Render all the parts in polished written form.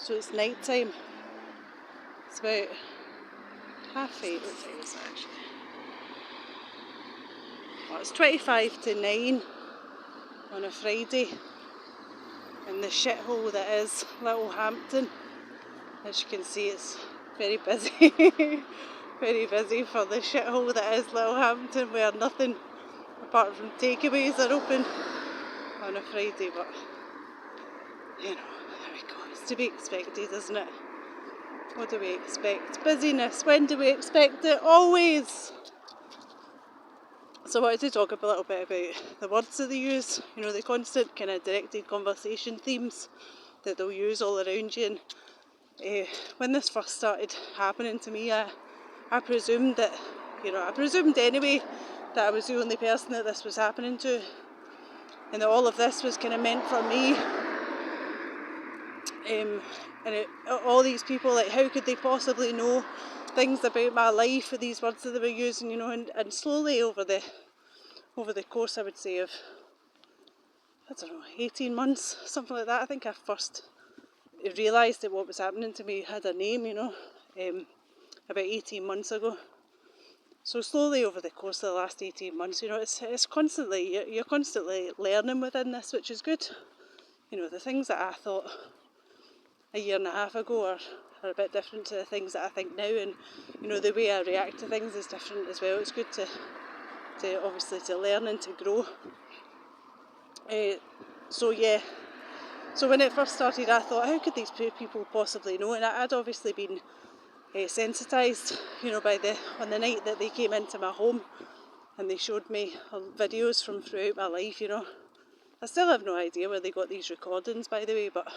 so it's night time. It's about 8:30. What time is it actually? Well, it's 25 to 9 on a Friday in the shithole that is Little Hampton. As you can see, it's very busy. Very busy for the shithole that is Little Hampton, where nothing apart from takeaways are open on a Friday, but you know, there we go. It's to be expected, isn't it? What do we expect? Busyness. When do we expect it? Always. So I wanted to talk a little bit about the words that they use, you know, the constant kind of directed conversation themes that they'll use all around you. And when this first started happening to me, I presumed that, I presumed anyway that I was the only person that this was happening to, and that all of this was kind of meant for me. All these people, like, how could they possibly know things about my life with these words that they were using, and slowly over the course, I would say, of, 18 months, something like that. I think I first realised that what was happening to me had a name, about 18 months ago. So slowly over the course of the last 18 months, it's constantly, you're constantly learning within this, which is good. The things that I thought a year and a half ago are a bit different to the things that I think now, and the way I react to things is different as well. It's good to obviously to learn and to grow. So when it first started, I thought, how could these people possibly know? And I'd obviously been sensitised, on the night that they came into my home and they showed me videos from throughout my life. I still have no idea where they got these recordings, by the way, but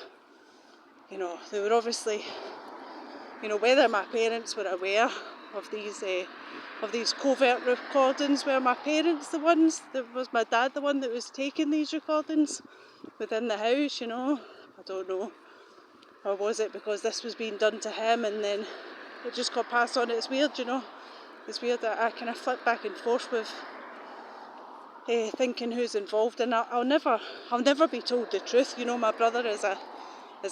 they were obviously, whether my parents were aware of these covert recordings. Were my parents the ones? Was my dad the one that was taking these recordings within the house? I don't know. Or was it because this was being done to him and then it just got passed on? It's weird, It's weird that I kind of flip back and forth with thinking who's involved, and I'll never be told the truth. My brother is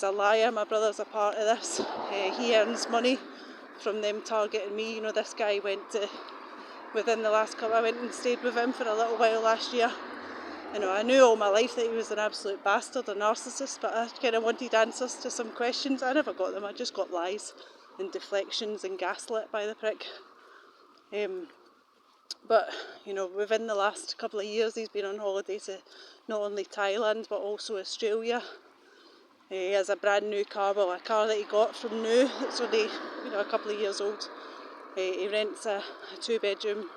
a liar. My brother's a part of this. He earns money from them targeting me. This guy within the last couple, I went and stayed with him for a little while last year. I knew all my life that he was an absolute bastard, a narcissist, but I kind of wanted answers to some questions. I never got them. I just got lies and deflections and gaslit by the prick. But, within the last couple of years, he's been on holiday to not only Thailand, but also Australia. He has a brand new car, a car that he got from new. It's only, a couple of years old. He rents a 2-bedroom,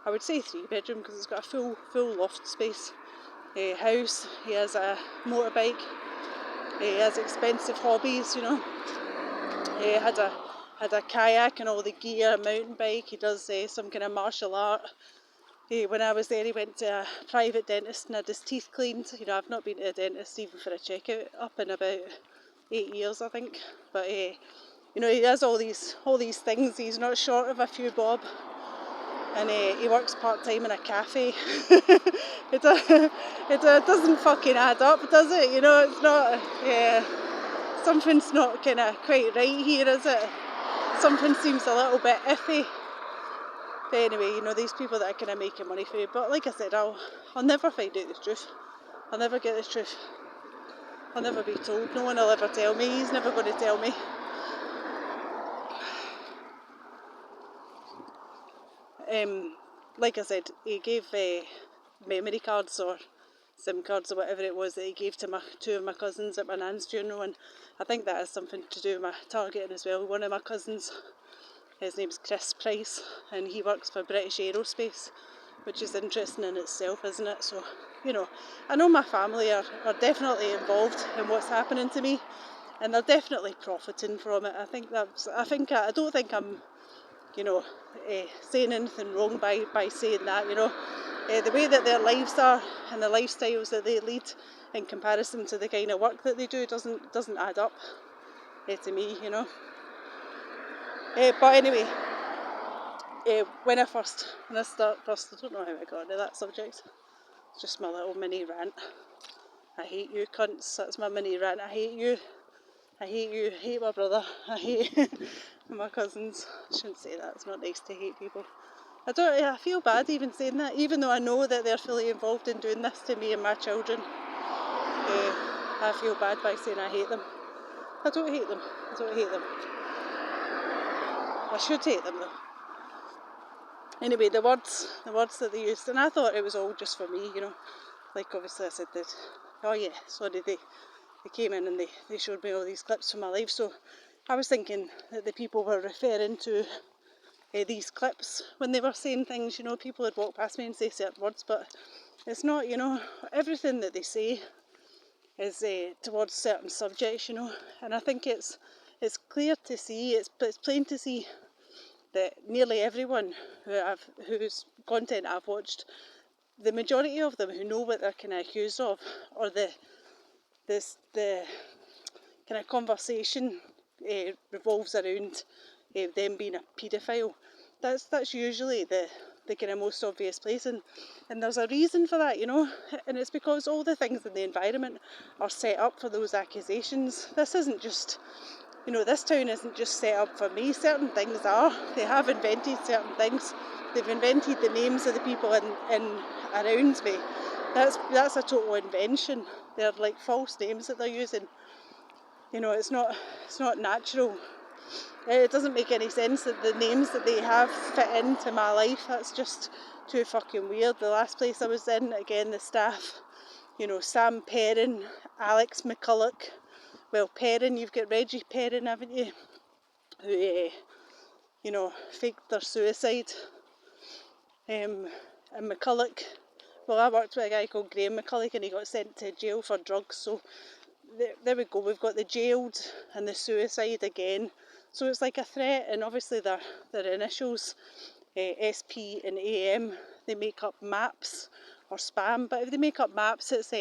I would say 3-bedroom, because it's got a full loft space house. He has a motorbike. He has expensive hobbies, He had a kayak and all the gear, a mountain bike. He does some kind of martial art. When I was there, he went to a private dentist and had his teeth cleaned. I've not been to a dentist even for a checkout up in about 8 years, I think. But he does all these things. He's not short of a few bob. And he works part-time in a cafe. It doesn't fucking add up, does it? It's not, something's not kind of quite right here, is it? Something seems a little bit iffy. But anyway, these people that are kind of making money for you. But like I said, I'll never find out the truth. I'll never get the truth. I'll never be told. No one will ever tell me. He's never going to tell me. Like I said, he gave memory cards or SIM cards or whatever it was that he gave to two of my cousins at my nan's funeral, and I think that has something to do with my targeting as well. One of my cousins, his name's Chris Price, and he works for British Aerospace, which is interesting in itself, isn't it? So, I know my family are definitely involved in what's happening to me, and they're definitely profiting from it. I don't think I'm saying anything wrong by saying that. The way that their lives are and the lifestyles that they lead in comparison to the kind of work that they do doesn't add up to me. But anyway, when I first I don't know how I got into that subject. It's just my little mini rant. I hate you cunts. That's my mini rant. I hate you. I hate you, I hate my brother, I hate my cousins. I shouldn't say that, it's not nice to hate people. I feel bad even saying that, even though I know that they're fully involved in doing this to me and my children. I feel bad by saying I hate them. I don't hate them. I should hate them though. Anyway, the words that they used, and I thought it was all just for me, like obviously I said that, they came in and they showed me all these clips from my life, so I was thinking that the people were referring to these clips when they were saying things, people would walk past me and say certain words, but it's not, everything that they say is towards certain subjects, and I think it's clear to see, it's plain to see that nearly everyone whose content I've watched, the majority of them who know what they're kind of accused of, or the kind of conversation revolves around them being a paedophile. That's usually the kind of most obvious place, and there's a reason for that, and it's because all the things in the environment are set up for those accusations. This isn't just, this town isn't just set up for me. Certain things are. They have invented certain things. They've invented the names of the people in around me. That's a total invention. They're like false names that they're using. It's not natural. It doesn't make any sense that the names that they have fit into my life. That's just too fucking weird. The last place I was in, again, the staff, Sam Perrin, Alex McCulloch. Well, Perrin, you've got Reggie Perrin, haven't you? Who, faked their suicide. And McCulloch, well, I worked with a guy called Graham McCulloch and he got sent to jail for drugs, so there we go, we've got the jailed and the suicide again. So it's like a threat, and obviously their initials, SP and AM, they make up MAPS or spam, but if they make up MAPS, it's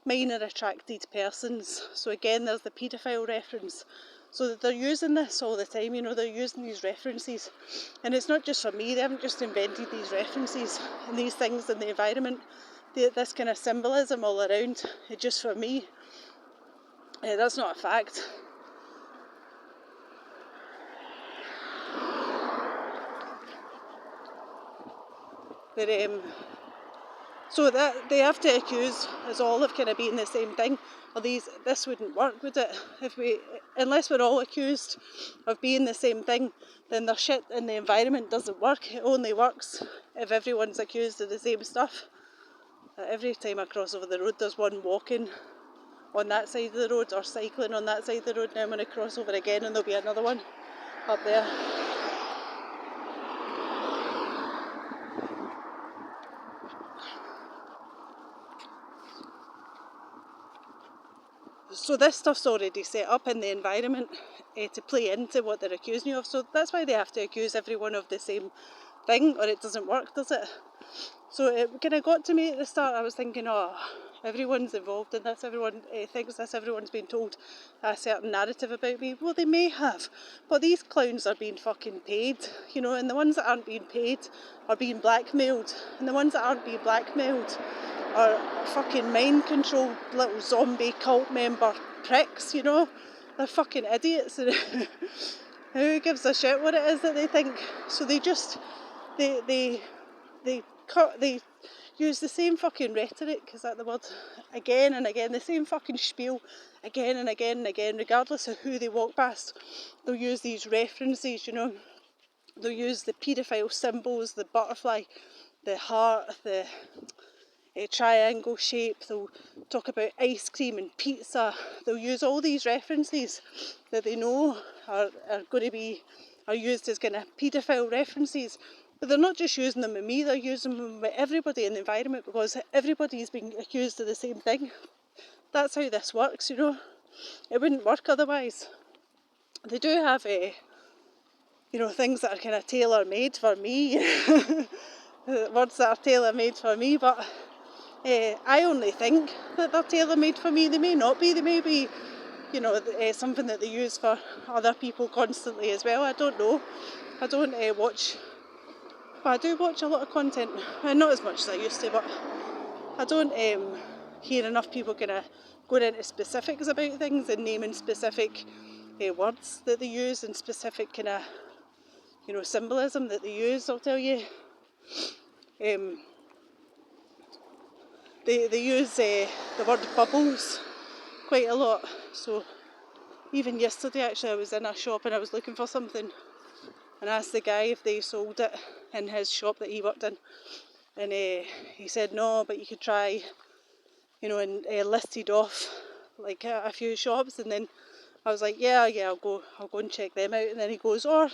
minor attracted persons. So again, there's the paedophile reference. So they're using this all the time, they're using these references. And it's not just for me, they haven't just invented these references and these things in the environment. This kind of symbolism all around, it's just for me. That's not a fact. But so that they have to accuse us all of kind of being the same thing. Or this wouldn't work, would it? Unless we're all accused of being the same thing, then their shit in the environment doesn't work. It only works if everyone's accused of the same stuff. Every time I cross over the road, there's one walking on that side of the road or cycling on that side of the road. Now I'm going to cross over again and there'll be another one up there. So this stuff's already set up in the environment to play into what they're accusing you of. So that's why they have to accuse everyone of the same thing, or it doesn't work, does it? So it kind of got to me at the start. I was thinking, everyone's involved in this, everyone thinks this, everyone's been told a certain narrative about me. Well, they may have, but these clowns are being fucking paid, and the ones that aren't being paid are being blackmailed, and the ones that aren't being blackmailed are fucking mind-controlled little zombie cult member pricks, They're fucking idiots. Who gives a shit what it is that they think? So they just, they use the same fucking rhetoric, is that the word? Again and again, the same fucking spiel, again and again and again, regardless of who they walk past. They'll use these references, They'll use the paedophile symbols, the butterfly, the heart, the triangle shape. They'll talk about ice cream and pizza. They'll use all these references that they know are going to be used as kind of paedophile references. But they're not just using them with me, they're using them with everybody in the environment, because everybody's being accused of the same thing. That's how this works, It wouldn't work otherwise. They do have things that are kind of tailor-made for me, words that are tailor-made for me, but I only think that they're tailor-made for me. They may not be, they may be, something that they use for other people constantly as well. I don't know. I don't watch, but I do watch a lot of content, not as much as I used to, but I don't hear enough people kind of going into specifics about things and naming specific words that they use and specific kind of, symbolism that they use, I'll tell you. They use the word bubbles quite a lot. So even yesterday, actually, I was in a shop and I was looking for something and asked the guy if they sold it in his shop that he worked in. And he said no, but you could try, and listed off like a few shops. And then I was like, yeah, I'll go and check them out. And then he goes, or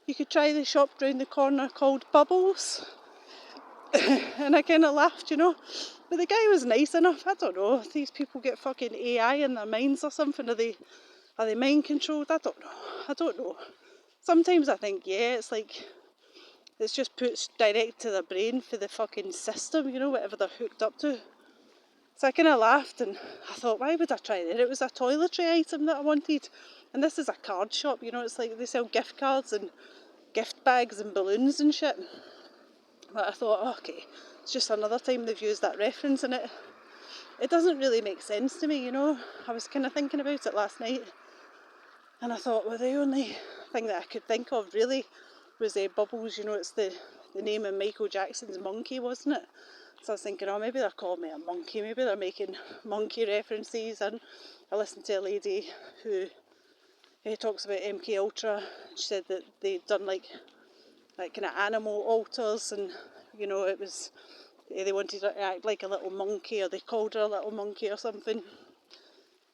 you could try the shop round the corner called Bubbles. And I kind of laughed, But the guy was nice enough. I don't know. These people get fucking AI in their minds or something. Are they mind controlled? I don't know. Sometimes I think, yeah, it's like it's just put direct to their brain for the fucking system, whatever they're hooked up to. So I kind of laughed and I thought, why would I try that? It was a toiletry item that I wanted. And this is a card shop, it's like they sell gift cards and gift bags and balloons and shit. But I thought, okay, it's just another time they've used that reference in it. It doesn't really make sense to me, I was kind of thinking about it last night. And I thought, well, the only thing that I could think of really was Bubbles, it's the name of Michael Jackson's monkey, wasn't it? So I was thinking, maybe they're calling me a monkey, maybe they're making monkey references. And I listened to a lady who talks about MK Ultra. She said that they'd done like kind of animal alters, and it was they wanted her to act like a little monkey, or they called her a little monkey or something.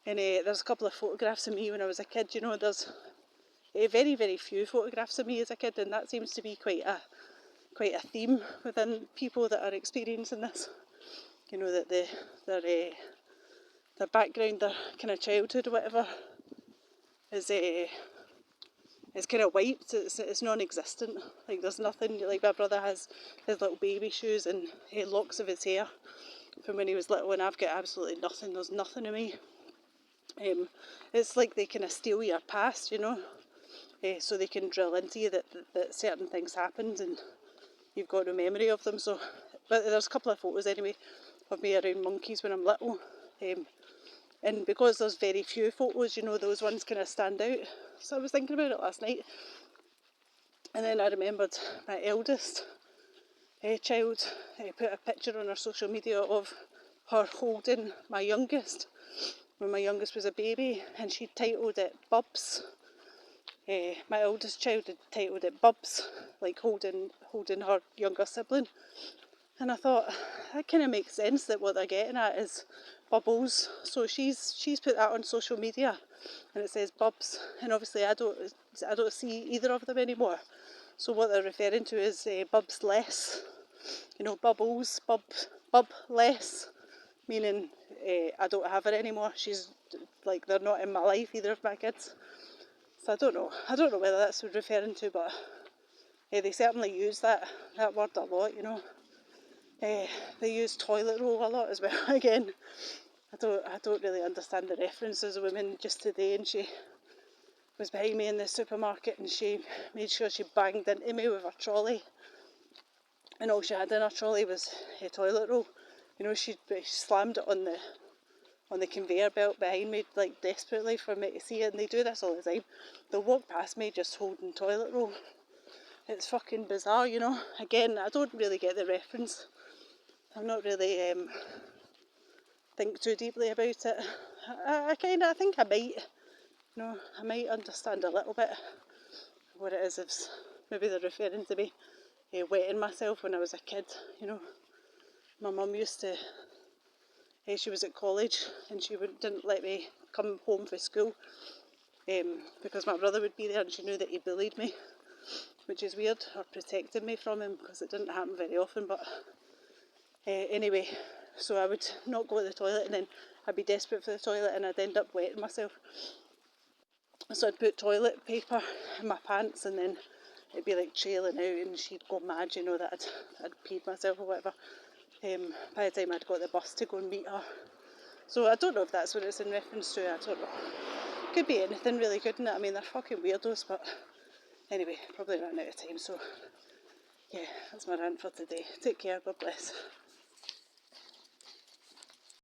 And there's a couple of photographs of me when I was a kid. There's very, very few photographs of me as a kid, and that seems to be quite a theme within people that are experiencing this. That their background, their kind of childhood or whatever is kind of wiped. It's non-existent. Like there's nothing. Like my brother has his little baby shoes and locks of his hair from when he was little, and I've got absolutely nothing. There's nothing of me. It's like they kind of steal your past, so they can drill into you that certain things happened and you've got no memory of them. So, but there's a couple of photos anyway of me around monkeys when I'm little, and because there's very few photos, those ones kind of stand out. So I was thinking about it last night, and then I remembered my eldest child put a picture on her social media of her holding my youngest when my youngest was a baby, and she titled it Bubs. My oldest child had titled it Bubs, like holding her younger sibling. And I thought, that kind of makes sense that what they're getting at is bubbles. So she's put that on social media, and it says Bubs. And obviously I don't see either of them anymore. So what they're referring to is Bubs less. Bubbles, bub less, meaning I don't have her anymore. She's like, they're not in my life, either of my kids. So I don't know whether that's what referring to, but they certainly use that word a lot, They use toilet roll a lot as well. Again, I don't really understand the references. A woman just today, and she was behind me in the supermarket, and she made sure she banged into me with her trolley, and all she had in her trolley was a toilet roll. She slammed it on the conveyor belt behind me, like desperately for me to see it. And they do this all the time. They'll walk past me just holding toilet roll. It's fucking bizarre, Again, I don't really get the reference. I'm not really think too deeply about it. I think I might, I might understand a little bit what it is. If maybe they're referring to me wetting myself when I was a kid. My mum used to. She was at college and she didn't let me come home from school because my brother would be there, and she knew that he bullied me, which is weird, or protected me from him, because it didn't happen very often. But anyway, so I would not go to the toilet, and then I'd be desperate for the toilet and I'd end up wetting myself. So I'd put toilet paper in my pants, and then it'd be like trailing out, and she'd go mad, that I'd peed myself or whatever. By the time I'd got the bus to go and meet her. So I don't know if that's what it's in reference to. I don't know. Could be anything really, couldn't it? I mean, they're fucking weirdos, but anyway, probably ran out of time. So yeah, that's my rant for today. Take care, God bless.